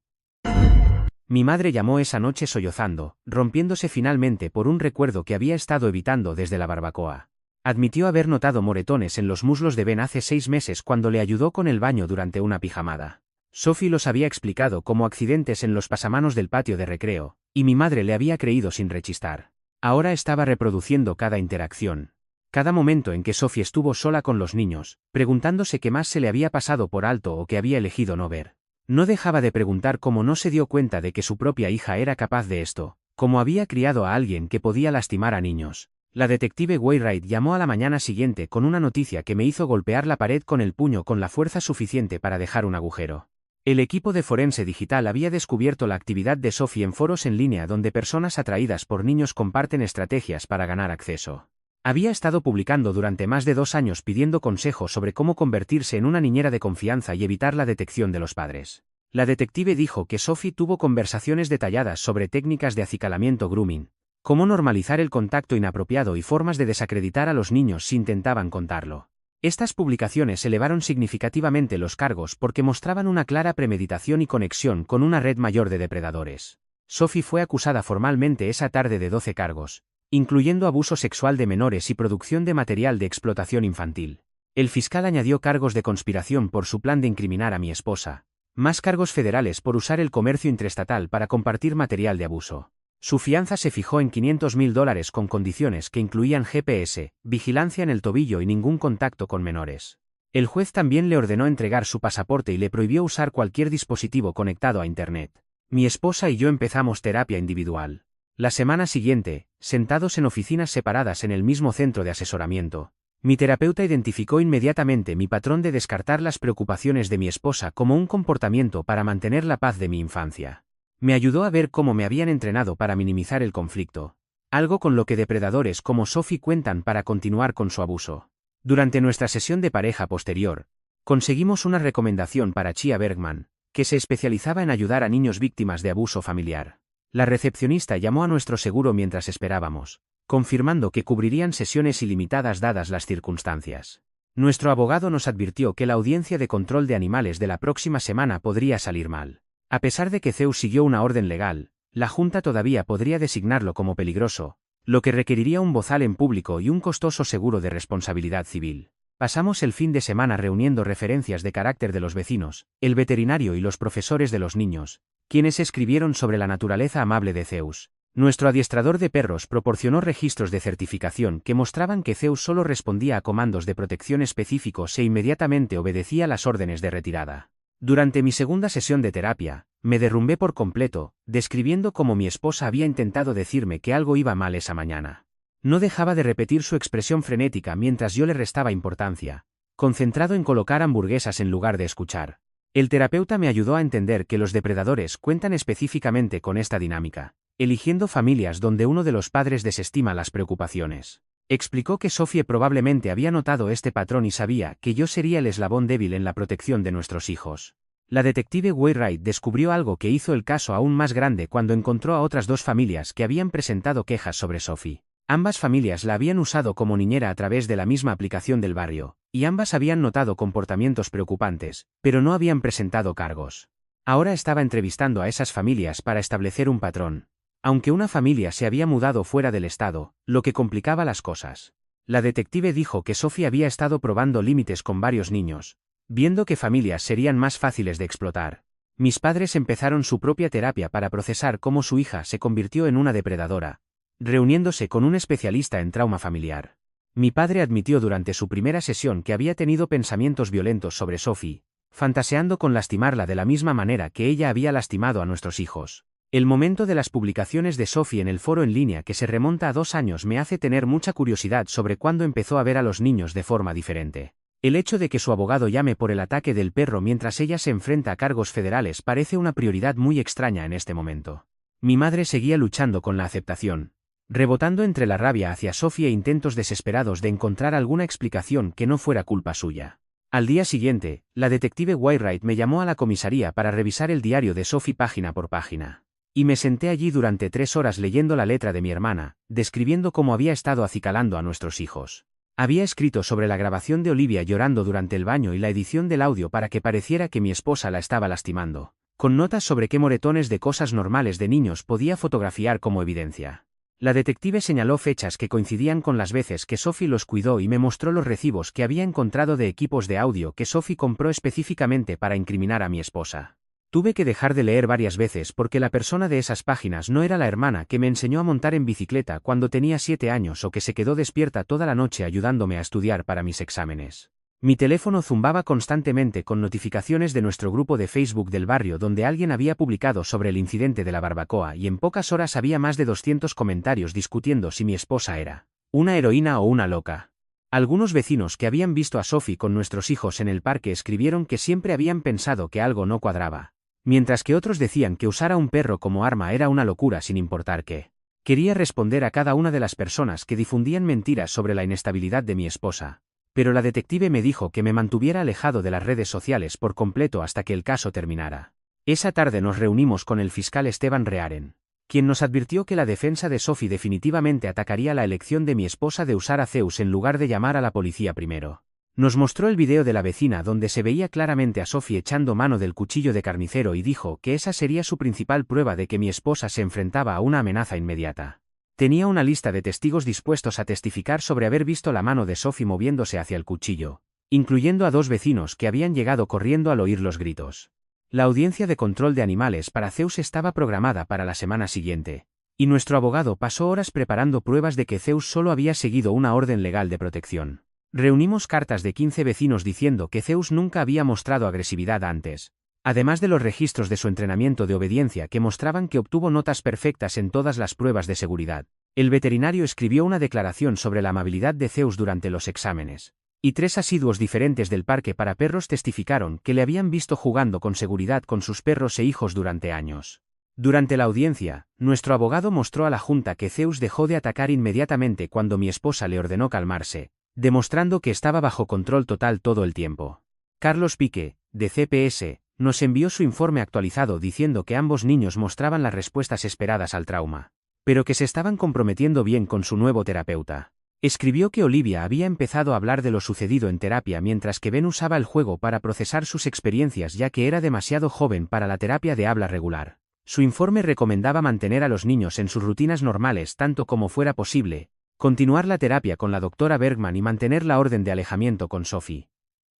Mi madre llamó esa noche sollozando, rompiéndose finalmente por un recuerdo que había estado evitando desde la barbacoa. Admitió haber notado moretones en los muslos de Ben hace 6 meses cuando le ayudó con el baño durante una pijamada. Sophie los había explicado como accidentes en los pasamanos del patio de recreo, y mi madre le había creído sin rechistar. Ahora estaba reproduciendo cada interacción. Cada momento en que Sophie estuvo sola con los niños, preguntándose qué más se le había pasado por alto o que había elegido no ver. No dejaba de preguntar cómo no se dio cuenta de que su propia hija era capaz de esto, cómo había criado a alguien que podía lastimar a niños. La detective Wainwright llamó a la mañana siguiente con una noticia que me hizo golpear la pared con el puño con la fuerza suficiente para dejar un agujero. El equipo de Forense Digital había descubierto la actividad de Sophie en foros en línea donde personas atraídas por niños comparten estrategias para ganar acceso. Había estado publicando durante más de 2 años pidiendo consejo sobre cómo convertirse en una niñera de confianza y evitar la detección de los padres. La detective dijo que Sophie tuvo conversaciones detalladas sobre técnicas de acicalamiento grooming, cómo normalizar el contacto inapropiado y formas de desacreditar a los niños si intentaban contarlo. Estas publicaciones elevaron significativamente los cargos porque mostraban una clara premeditación y conexión con una red mayor de depredadores. Sophie fue acusada formalmente esa tarde de 12 cargos, incluyendo abuso sexual de menores y producción de material de explotación infantil. El fiscal añadió cargos de conspiración por su plan de incriminar a mi esposa, más cargos federales por usar el comercio intraestatal para compartir material de abuso. Su fianza se fijó en $500,000 con condiciones que incluían GPS, vigilancia en el tobillo y ningún contacto con menores. El juez también le ordenó entregar su pasaporte y le prohibió usar cualquier dispositivo conectado a Internet. Mi esposa y yo empezamos terapia individual. La semana siguiente, sentados en oficinas separadas en el mismo centro de asesoramiento, mi terapeuta identificó inmediatamente mi patrón de descartar las preocupaciones de mi esposa como un comportamiento para mantener la paz de mi infancia. Me ayudó a ver cómo me habían entrenado para minimizar el conflicto, algo con lo que depredadores como Sophie cuentan para continuar con su abuso. Durante nuestra sesión de pareja posterior, conseguimos una recomendación para Chia Bergman, que se especializaba en ayudar a niños víctimas de abuso familiar. La recepcionista llamó a nuestro seguro mientras esperábamos, confirmando que cubrirían sesiones ilimitadas dadas las circunstancias. Nuestro abogado nos advirtió que la audiencia de control de animales de la próxima semana podría salir mal. A pesar de que Zeus siguió una orden legal, la Junta todavía podría designarlo como peligroso, lo que requeriría un bozal en público y un costoso seguro de responsabilidad civil. Pasamos el fin de semana reuniendo referencias de carácter de los vecinos, el veterinario y los profesores de los niños, quienes escribieron sobre la naturaleza amable de Zeus. Nuestro adiestrador de perros proporcionó registros de certificación que mostraban que Zeus solo respondía a comandos de protección específicos e inmediatamente obedecía las órdenes de retirada. Durante mi segunda sesión de terapia, me derrumbé por completo, describiendo cómo mi esposa había intentado decirme que algo iba mal esa mañana. No dejaba de repetir su expresión frenética mientras yo le restaba importancia, concentrado en colocar hamburguesas en lugar de escuchar. El terapeuta me ayudó a entender que los depredadores cuentan específicamente con esta dinámica, eligiendo familias donde uno de los padres desestima las preocupaciones. Explicó que Sophie probablemente había notado este patrón y sabía que yo sería el eslabón débil en la protección de nuestros hijos. La detective Wainwright descubrió algo que hizo el caso aún más grande cuando encontró a otras 2 familias que habían presentado quejas sobre Sophie. Ambas familias la habían usado como niñera a través de la misma aplicación del barrio, y ambas habían notado comportamientos preocupantes, pero no habían presentado cargos. Ahora estaba entrevistando a esas familias para establecer un patrón. Aunque una familia se había mudado fuera del estado, lo que complicaba las cosas. La detective dijo que Sophie había estado probando límites con varios niños, viendo que familias serían más fáciles de explotar. Mis padres empezaron su propia terapia para procesar cómo su hija se convirtió en una depredadora, reuniéndose con un especialista en trauma familiar. Mi padre admitió durante su primera sesión que había tenido pensamientos violentos sobre Sophie, fantaseando con lastimarla de la misma manera que ella había lastimado a nuestros hijos. El momento de las publicaciones de Sophie en el foro en línea que se remonta a 2 años me hace tener mucha curiosidad sobre cuándo empezó a ver a los niños de forma diferente. El hecho de que su abogado llame por el ataque del perro mientras ella se enfrenta a cargos federales parece una prioridad muy extraña en este momento. Mi madre seguía luchando con la aceptación, rebotando entre la rabia hacia Sophie e intentos desesperados de encontrar alguna explicación que no fuera culpa suya. Al día siguiente, la detective Wainwright me llamó a la comisaría para revisar el diario de Sophie página por página. Y me senté allí durante 3 horas leyendo la letra de mi hermana, describiendo cómo había estado acicalando a nuestros hijos. Había escrito sobre la grabación de Olivia llorando durante el baño y la edición del audio para que pareciera que mi esposa la estaba lastimando, con notas sobre qué moretones de cosas normales de niños podía fotografiar como evidencia. La detective señaló fechas que coincidían con las veces que Sophie los cuidó y me mostró los recibos que había encontrado de equipos de audio que Sophie compró específicamente para incriminar a mi esposa. Tuve que dejar de leer varias veces porque la persona de esas páginas no era la hermana que me enseñó a montar en bicicleta cuando tenía 7 años o que se quedó despierta toda la noche ayudándome a estudiar para mis exámenes. Mi teléfono zumbaba constantemente con notificaciones de nuestro grupo de Facebook del barrio donde alguien había publicado sobre el incidente de la barbacoa y en pocas horas había más de 200 comentarios discutiendo si mi esposa era una heroína o una loca. Algunos vecinos que habían visto a Sophie con nuestros hijos en el parque escribieron que siempre habían pensado que algo no cuadraba, mientras que otros decían que usar a un perro como arma era una locura sin importar qué. Quería responder a cada una de las personas que difundían mentiras sobre la inestabilidad de mi esposa, pero la detective me dijo que me mantuviera alejado de las redes sociales por completo hasta que el caso terminara. Esa tarde nos reunimos con el fiscal Esteban Rearen, quien nos advirtió que la defensa de Sophie definitivamente atacaría la elección de mi esposa de usar a Zeus en lugar de llamar a la policía primero. Nos mostró el video de la vecina donde se veía claramente a Sophie echando mano del cuchillo de carnicero y dijo que esa sería su principal prueba de que mi esposa se enfrentaba a una amenaza inmediata. Tenía una lista de testigos dispuestos a testificar sobre haber visto la mano de Sophie moviéndose hacia el cuchillo, incluyendo a 2 vecinos que habían llegado corriendo al oír los gritos. La audiencia de control de animales para Zeus estaba programada para la semana siguiente, y nuestro abogado pasó horas preparando pruebas de que Zeus solo había seguido una orden legal de protección. Reunimos cartas de 15 vecinos diciendo que Zeus nunca había mostrado agresividad antes, además de los registros de su entrenamiento de obediencia que mostraban que obtuvo notas perfectas en todas las pruebas de seguridad. El veterinario escribió una declaración sobre la amabilidad de Zeus durante los exámenes, y 3 asiduos diferentes del parque para perros testificaron que le habían visto jugando con seguridad con sus perros e hijos durante años. Durante la audiencia, nuestro abogado mostró a la junta que Zeus dejó de atacar inmediatamente cuando mi esposa le ordenó calmarse, demostrando que estaba bajo control total todo el tiempo. Carlos Pique, de CPS, nos envió su informe actualizado diciendo que ambos niños mostraban las respuestas esperadas al trauma, pero que se estaban comprometiendo bien con su nuevo terapeuta. Escribió que Olivia había empezado a hablar de lo sucedido en terapia mientras que Ben usaba el juego para procesar sus experiencias ya que era demasiado joven para la terapia de habla regular. Su informe recomendaba mantener a los niños en sus rutinas normales tanto como fuera posible, continuar la terapia con la doctora Bergman y mantener la orden de alejamiento con Sophie.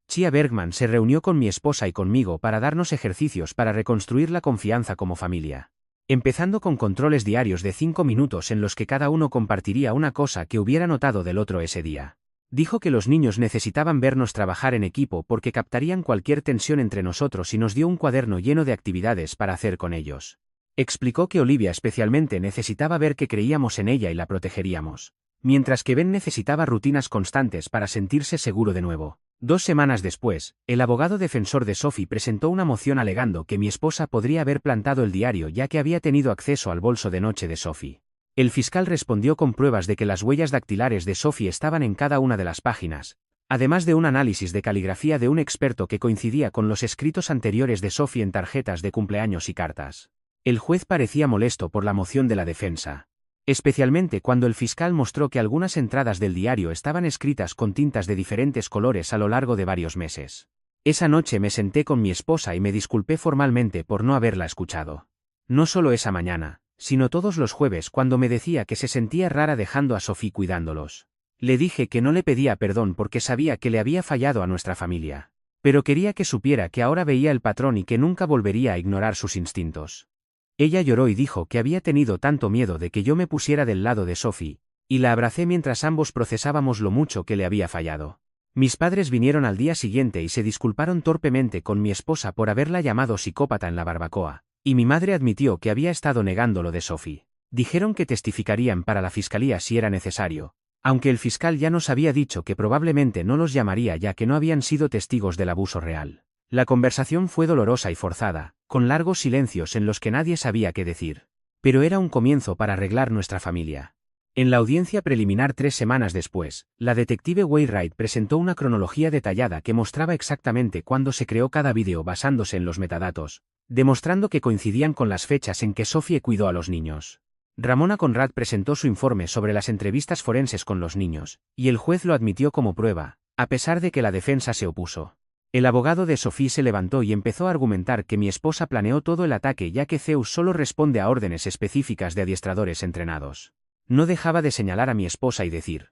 Chia Bergman se reunió con mi esposa y conmigo para darnos ejercicios para reconstruir la confianza como familia. Empezando con controles diarios de 5 minutos en los que cada uno compartiría una cosa que hubiera notado del otro ese día. Dijo que los niños necesitaban vernos trabajar en equipo porque captarían cualquier tensión entre nosotros y nos dio un cuaderno lleno de actividades para hacer con ellos. Explicó que Olivia especialmente necesitaba ver que creíamos en ella y la protegeríamos, mientras que Ben necesitaba rutinas constantes para sentirse seguro de nuevo. 2 semanas después, el abogado defensor de Sophie presentó una moción alegando que mi esposa podría haber plantado el diario ya que había tenido acceso al bolso de noche de Sophie. El fiscal respondió con pruebas de que las huellas dactilares de Sophie estaban en cada una de las páginas, además de un análisis de caligrafía de un experto que coincidía con los escritos anteriores de Sophie en tarjetas de cumpleaños y cartas. El juez parecía molesto por la moción de la defensa, especialmente cuando el fiscal mostró que algunas entradas del diario estaban escritas con tintas de diferentes colores a lo largo de varios meses. Esa noche me senté con mi esposa y me disculpé formalmente por no haberla escuchado. No solo esa mañana, sino todos los jueves cuando me decía que se sentía rara dejando a Sophie cuidándolos. Le dije que no le pedía perdón porque sabía que le había fallado a nuestra familia, pero quería que supiera que ahora veía el patrón y que nunca volvería a ignorar sus instintos. Ella lloró y dijo que había tenido tanto miedo de que yo me pusiera del lado de Sophie, y la abracé mientras ambos procesábamos lo mucho que le había fallado. Mis padres vinieron al día siguiente y se disculparon torpemente con mi esposa por haberla llamado psicópata en la barbacoa, y mi madre admitió que había estado negando lo de Sophie. Dijeron que testificarían para la fiscalía si era necesario, aunque el fiscal ya nos había dicho que probablemente no los llamaría ya que no habían sido testigos del abuso real. La conversación fue dolorosa y forzada, con largos silencios en los que nadie sabía qué decir. Pero era un comienzo para arreglar nuestra familia. En la audiencia preliminar 3 semanas después, la detective Wainwright presentó una cronología detallada que mostraba exactamente cuándo se creó cada vídeo basándose en los metadatos, demostrando que coincidían con las fechas en que Sophie cuidó a los niños. Ramona Conrad presentó su informe sobre las entrevistas forenses con los niños, y el juez lo admitió como prueba, a pesar de que la defensa se opuso. El abogado de Sophie se levantó y empezó a argumentar que mi esposa planeó todo el ataque ya que Zeus solo responde a órdenes específicas de adiestradores entrenados. No dejaba de señalar a mi esposa y decir: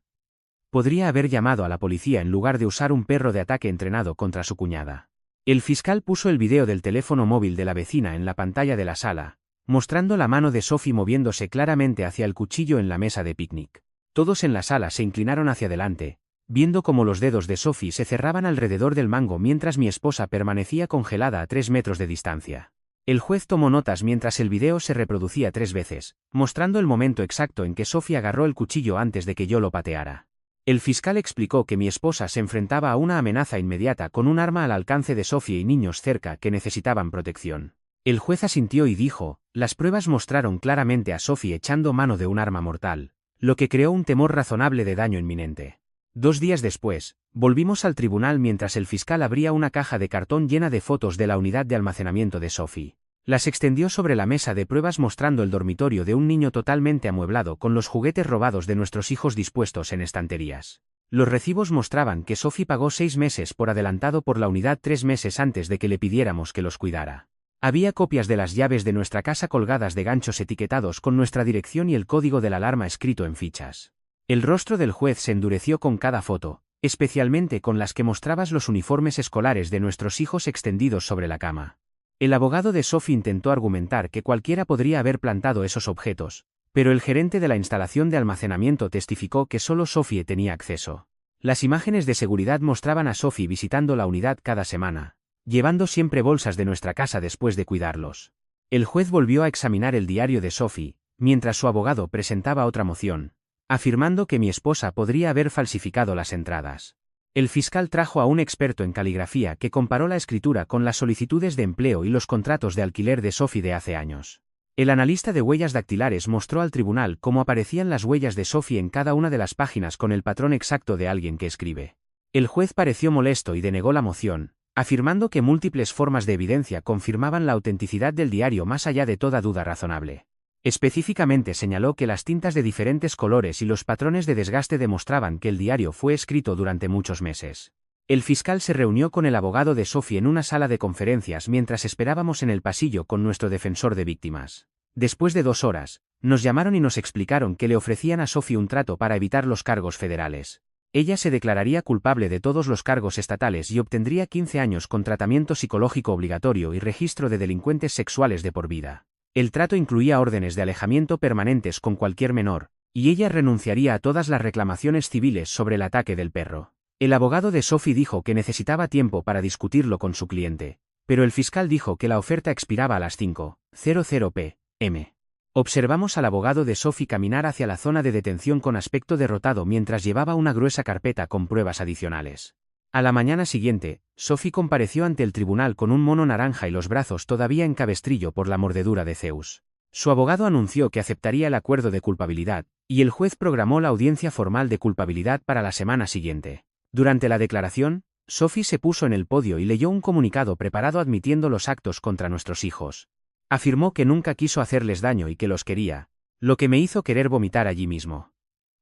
podría haber llamado a la policía en lugar de usar un perro de ataque entrenado contra su cuñada. El fiscal puso el video del teléfono móvil de la vecina en la pantalla de la sala, mostrando la mano de Sophie moviéndose claramente hacia el cuchillo en la mesa de picnic. Todos en la sala se inclinaron hacia adelante, viendo cómo los dedos de Sophie se cerraban alrededor del mango mientras mi esposa permanecía congelada a 3 metros de distancia. El juez tomó notas mientras el video se reproducía 3 veces, mostrando el momento exacto en que Sophie agarró el cuchillo antes de que yo lo pateara. El fiscal explicó que mi esposa se enfrentaba a una amenaza inmediata con un arma al alcance de Sophie y niños cerca que necesitaban protección. El juez asintió y dijo: las pruebas mostraron claramente a Sophie echando mano de un arma mortal, lo que creó un temor razonable de daño inminente. 2 días después, volvimos al tribunal mientras el fiscal abría una caja de cartón llena de fotos de la unidad de almacenamiento de Sophie. Las extendió sobre la mesa de pruebas mostrando el dormitorio de un niño totalmente amueblado con los juguetes robados de nuestros hijos dispuestos en estanterías. Los recibos mostraban que Sophie pagó 6 meses por adelantado por la unidad 3 meses antes de que le pidiéramos que los cuidara. Había copias de las llaves de nuestra casa colgadas de ganchos etiquetados con nuestra dirección y el código de la alarma escrito en fichas. El rostro del juez se endureció con cada foto, especialmente con las que mostrabas los uniformes escolares de nuestros hijos extendidos sobre la cama. El abogado de Sophie intentó argumentar que cualquiera podría haber plantado esos objetos, pero el gerente de la instalación de almacenamiento testificó que solo Sophie tenía acceso. Las imágenes de seguridad mostraban a Sophie visitando la unidad cada semana, llevando siempre bolsas de nuestra casa después de cuidarlos. El juez volvió a examinar el diario de Sophie, mientras su abogado presentaba otra moción, afirmando que mi esposa podría haber falsificado las entradas. El fiscal trajo a un experto en caligrafía que comparó la escritura con las solicitudes de empleo y los contratos de alquiler de Sophie de hace años. El analista de huellas dactilares mostró al tribunal cómo aparecían las huellas de Sophie en cada una de las páginas con el patrón exacto de alguien que escribe. El juez pareció molesto y denegó la moción, afirmando que múltiples formas de evidencia confirmaban la autenticidad del diario más allá de toda duda razonable. Específicamente señaló que las tintas de diferentes colores y los patrones de desgaste demostraban que el diario fue escrito durante muchos meses. El fiscal se reunió con el abogado de Sophie en una sala de conferencias mientras esperábamos en el pasillo con nuestro defensor de víctimas. Después de 2 horas, nos llamaron y nos explicaron que le ofrecían a Sophie un trato para evitar los cargos federales. Ella se declararía culpable de todos los cargos estatales y obtendría 15 años con tratamiento psicológico obligatorio y registro de delincuentes sexuales de por vida. El trato incluía órdenes de alejamiento permanentes con cualquier menor, y ella renunciaría a todas las reclamaciones civiles sobre el ataque del perro. El abogado de Sophie dijo que necesitaba tiempo para discutirlo con su cliente, pero el fiscal dijo que la oferta expiraba a las 5:00 p.m. Observamos al abogado de Sophie caminar hacia la zona de detención con aspecto derrotado mientras llevaba una gruesa carpeta con pruebas adicionales. A la mañana siguiente, Sophie compareció ante el tribunal con un mono naranja y los brazos todavía en cabestrillo por la mordedura de Zeus. Su abogado anunció que aceptaría el acuerdo de culpabilidad, y el juez programó la audiencia formal de culpabilidad para la semana siguiente. Durante la declaración, Sophie se puso en el podio y leyó un comunicado preparado admitiendo los actos contra nuestros hijos. Afirmó que nunca quiso hacerles daño y que los quería, lo que me hizo querer vomitar allí mismo.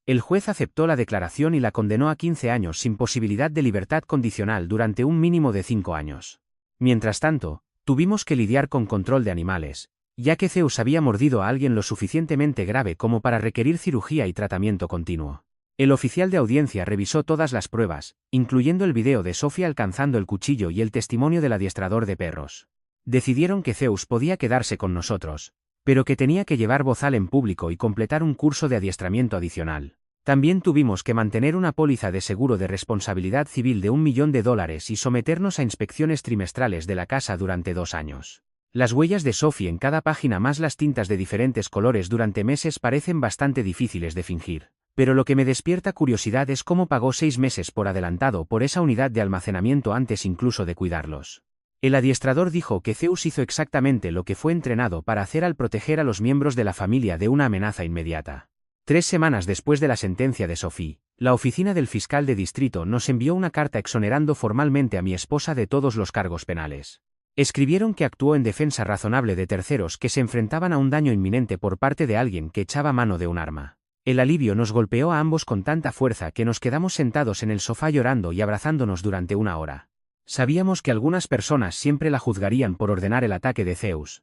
El juez aceptó la declaración y la condenó a 15 años sin posibilidad de libertad condicional durante un mínimo de 5 años. Mientras tanto, tuvimos que lidiar con control de animales, ya que Zeus había mordido a alguien lo suficientemente grave como para requerir cirugía y tratamiento continuo. El oficial de audiencia revisó todas las pruebas, incluyendo el video de Sophie alcanzando el cuchillo y el testimonio del adiestrador de perros. Decidieron que Zeus podía quedarse con nosotros, pero que tenía que llevar bozal en público y completar un curso de adiestramiento adicional. También tuvimos que mantener una póliza de seguro de responsabilidad civil de $1 millón y someternos a inspecciones trimestrales de la casa durante 2 años. Las huellas de Sophie en cada página más las tintas de diferentes colores durante meses parecen bastante difíciles de fingir, pero lo que me despierta curiosidad es cómo pagó 6 meses por adelantado por esa unidad de almacenamiento antes incluso de cuidarlos. El adiestrador dijo que Zeus hizo exactamente lo que fue entrenado para hacer al proteger a los miembros de la familia de una amenaza inmediata. 3 semanas después de la sentencia de Sophie, la oficina del fiscal de distrito nos envió una carta exonerando formalmente a mi esposa de todos los cargos penales. Escribieron que actuó en defensa razonable de terceros que se enfrentaban a un daño inminente por parte de alguien que echaba mano de un arma. El alivio nos golpeó a ambos con tanta fuerza que nos quedamos sentados en el sofá llorando y abrazándonos durante una hora. Sabíamos que algunas personas siempre la juzgarían por ordenar el ataque de Zeus.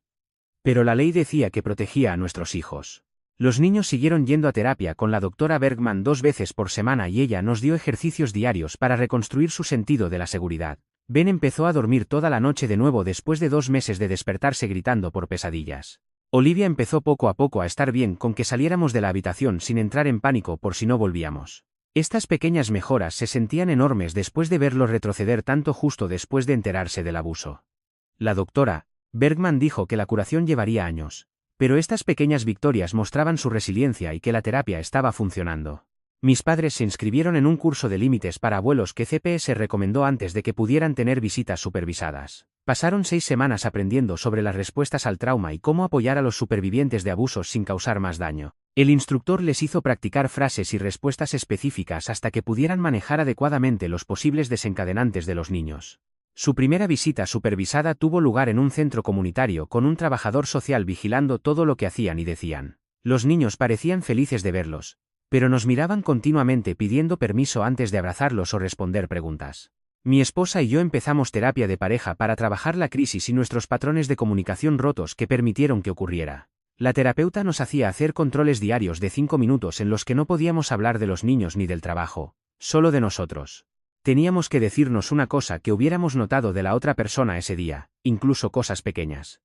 Pero la ley decía que protegía a nuestros hijos. Los niños siguieron yendo a terapia con la doctora Bergman 2 veces por semana y ella nos dio ejercicios diarios para reconstruir su sentido de la seguridad. Ben empezó a dormir toda la noche de nuevo después de 2 meses de despertarse gritando por pesadillas. Olivia empezó poco a poco a estar bien con que saliéramos de la habitación sin entrar en pánico por si no volvíamos. Estas pequeñas mejoras se sentían enormes después de verlo retroceder tanto justo después de enterarse del abuso. La doctora Bergman dijo que la curación llevaría años. Pero estas pequeñas victorias mostraban su resiliencia y que la terapia estaba funcionando. Mis padres se inscribieron en un curso de límites para abuelos que CPS recomendó antes de que pudieran tener visitas supervisadas. Pasaron 6 semanas aprendiendo sobre las respuestas al trauma y cómo apoyar a los supervivientes de abusos sin causar más daño. El instructor les hizo practicar frases y respuestas específicas hasta que pudieran manejar adecuadamente los posibles desencadenantes de los niños. Su primera visita supervisada tuvo lugar en un centro comunitario con un trabajador social vigilando todo lo que hacían y decían. Los niños parecían felices de verlos, pero nos miraban continuamente pidiendo permiso antes de abrazarlos o responder preguntas. Mi esposa y yo empezamos terapia de pareja para trabajar la crisis y nuestros patrones de comunicación rotos que permitieron que ocurriera. La terapeuta nos hacía hacer controles diarios de 5 minutos en los que no podíamos hablar de los niños ni del trabajo, solo de nosotros. Teníamos que decirnos una cosa que hubiéramos notado de la otra persona ese día, incluso cosas pequeñas.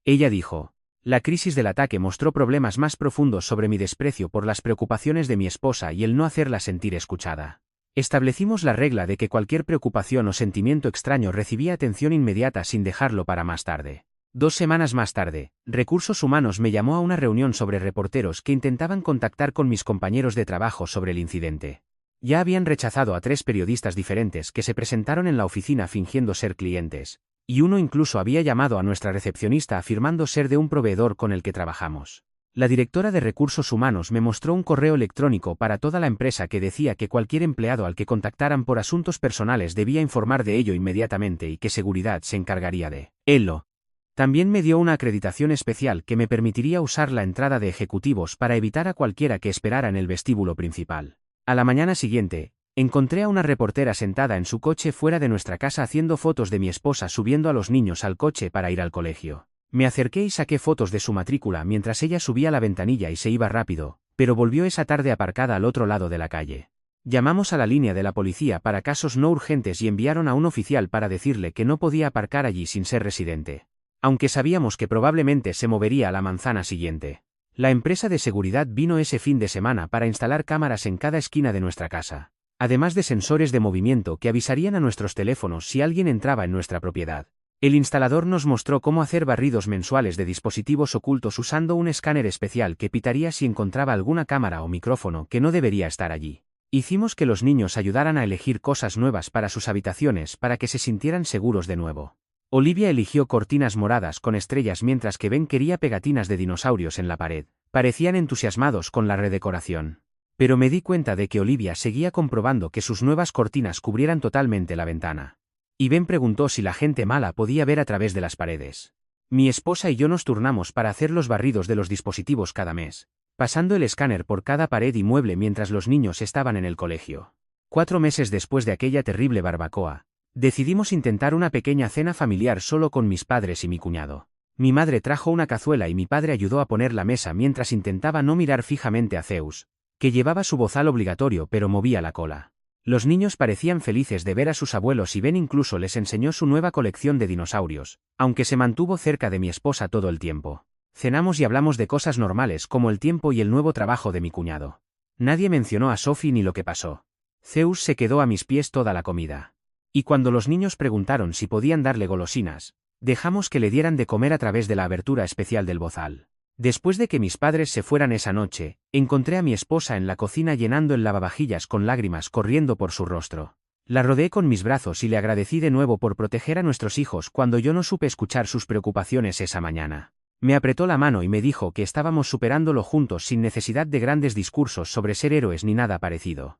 Ella dijo, la crisis del ataque mostró problemas más profundos sobre mi desprecio por las preocupaciones de mi esposa y el no hacerla sentir escuchada. Establecimos la regla de que cualquier preocupación o sentimiento extraño recibía atención inmediata sin dejarlo para más tarde. 2 semanas más tarde, Recursos Humanos me llamó a una reunión sobre reporteros que intentaban contactar con mis compañeros de trabajo sobre el incidente. Ya habían rechazado a 3 periodistas diferentes que se presentaron en la oficina fingiendo ser clientes, y uno incluso había llamado a nuestra recepcionista afirmando ser de un proveedor con el que trabajamos. La directora de Recursos Humanos me mostró un correo electrónico para toda la empresa que decía que cualquier empleado al que contactaran por asuntos personales debía informar de ello inmediatamente y que Seguridad se encargaría de ello. También me dio una acreditación especial que me permitiría usar la entrada de ejecutivos para evitar a cualquiera que esperara en el vestíbulo principal. A la mañana siguiente, encontré a una reportera sentada en su coche fuera de nuestra casa haciendo fotos de mi esposa subiendo a los niños al coche para ir al colegio. Me acerqué y saqué fotos de su matrícula mientras ella subía la ventanilla y se iba rápido, pero volvió esa tarde aparcada al otro lado de la calle. Llamamos a la línea de la policía para casos no urgentes y enviaron a un oficial para decirle que no podía aparcar allí sin ser residente. Aunque sabíamos que probablemente se movería a la manzana siguiente. La empresa de seguridad vino ese fin de semana para instalar cámaras en cada esquina de nuestra casa, además de sensores de movimiento que avisarían a nuestros teléfonos si alguien entraba en nuestra propiedad. El instalador nos mostró cómo hacer barridos mensuales de dispositivos ocultos usando un escáner especial que pitaría si encontraba alguna cámara o micrófono que no debería estar allí. Hicimos que los niños ayudaran a elegir cosas nuevas para sus habitaciones para que se sintieran seguros de nuevo. Olivia eligió cortinas moradas con estrellas mientras que Ben quería pegatinas de dinosaurios en la pared. Parecían entusiasmados con la redecoración. Pero me di cuenta de que Olivia seguía comprobando que sus nuevas cortinas cubrieran totalmente la ventana. Y Ben preguntó si la gente mala podía ver a través de las paredes. Mi esposa y yo nos turnamos para hacer los barridos de los dispositivos cada mes, pasando el escáner por cada pared y mueble mientras los niños estaban en el colegio. 4 meses después de aquella terrible barbacoa, decidimos intentar una pequeña cena familiar solo con mis padres y mi cuñado. Mi madre trajo una cazuela y mi padre ayudó a poner la mesa mientras intentaba no mirar fijamente a Zeus, que llevaba su bozal obligatorio pero movía la cola. Los niños parecían felices de ver a sus abuelos y Ben incluso les enseñó su nueva colección de dinosaurios, aunque se mantuvo cerca de mi esposa todo el tiempo. Cenamos y hablamos de cosas normales como el tiempo y el nuevo trabajo de mi cuñado. Nadie mencionó a Sophie ni lo que pasó. Zeus se quedó a mis pies toda la comida. Y cuando los niños preguntaron si podían darle golosinas, dejamos que le dieran de comer a través de la abertura especial del bozal. Después de que mis padres se fueran esa noche, encontré a mi esposa en la cocina llenando el lavavajillas con lágrimas corriendo por su rostro. La rodeé con mis brazos y le agradecí de nuevo por proteger a nuestros hijos cuando yo no supe escuchar sus preocupaciones esa mañana. Me apretó la mano y me dijo que estábamos superándolo juntos sin necesidad de grandes discursos sobre ser héroes ni nada parecido.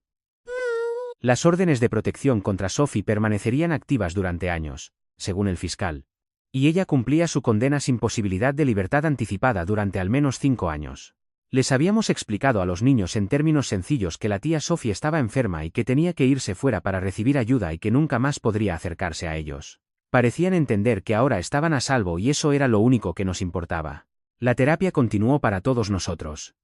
Las órdenes de protección contra Sophie permanecerían activas durante años, según el fiscal. Y ella cumplía su condena sin posibilidad de libertad anticipada durante al menos 5 años. Les habíamos explicado a los niños en términos sencillos que la tía Sophie estaba enferma y que tenía que irse fuera para recibir ayuda y que nunca más podría acercarse a ellos. Parecían entender que ahora estaban a salvo y eso era lo único que nos importaba. La terapia continuó para todos nosotros.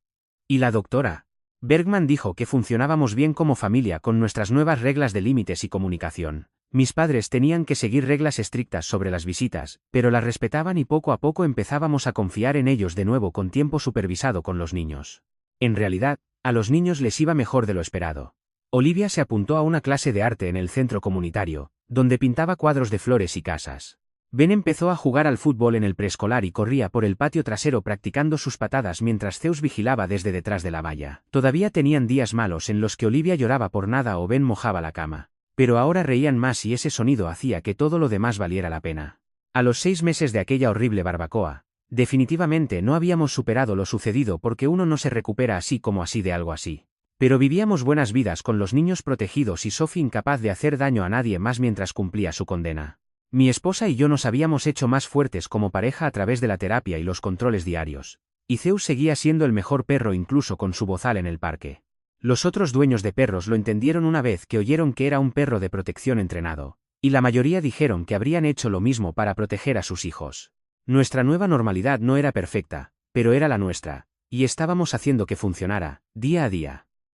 ¿Y la doctora? Bergman dijo que funcionábamos bien como familia con nuestras nuevas reglas de límites y comunicación. Mis padres tenían que seguir reglas estrictas sobre las visitas, pero las respetaban y poco a poco empezábamos a confiar en ellos de nuevo con tiempo supervisado con los niños. En realidad, a los niños les iba mejor de lo esperado. Olivia se apuntó a una clase de arte en el centro comunitario, donde pintaba cuadros de flores y casas. Ben empezó a jugar al fútbol en el preescolar y corría por el patio trasero practicando sus patadas mientras Zeus vigilaba desde detrás de la valla. Todavía tenían días malos en los que Olivia lloraba por nada o Ben mojaba la cama. Pero ahora reían más y ese sonido hacía que todo lo demás valiera la pena. A los 6 meses de aquella horrible barbacoa, definitivamente no habíamos superado lo sucedido porque uno no se recupera así como así de algo así. Pero vivíamos buenas vidas con los niños protegidos y Sophie incapaz de hacer daño a nadie más mientras cumplía su condena. Mi esposa y yo nos habíamos hecho más fuertes como pareja a través de la terapia y los controles diarios. Y Zeus seguía siendo el mejor perro incluso con su bozal en el parque. Los otros dueños de perros lo entendieron una vez que oyeron que era un perro de protección entrenado, y la mayoría dijeron que habrían hecho lo mismo para proteger a sus hijos. Nuestra nueva normalidad no era perfecta, pero era la nuestra, y estábamos haciendo que funcionara, día a día.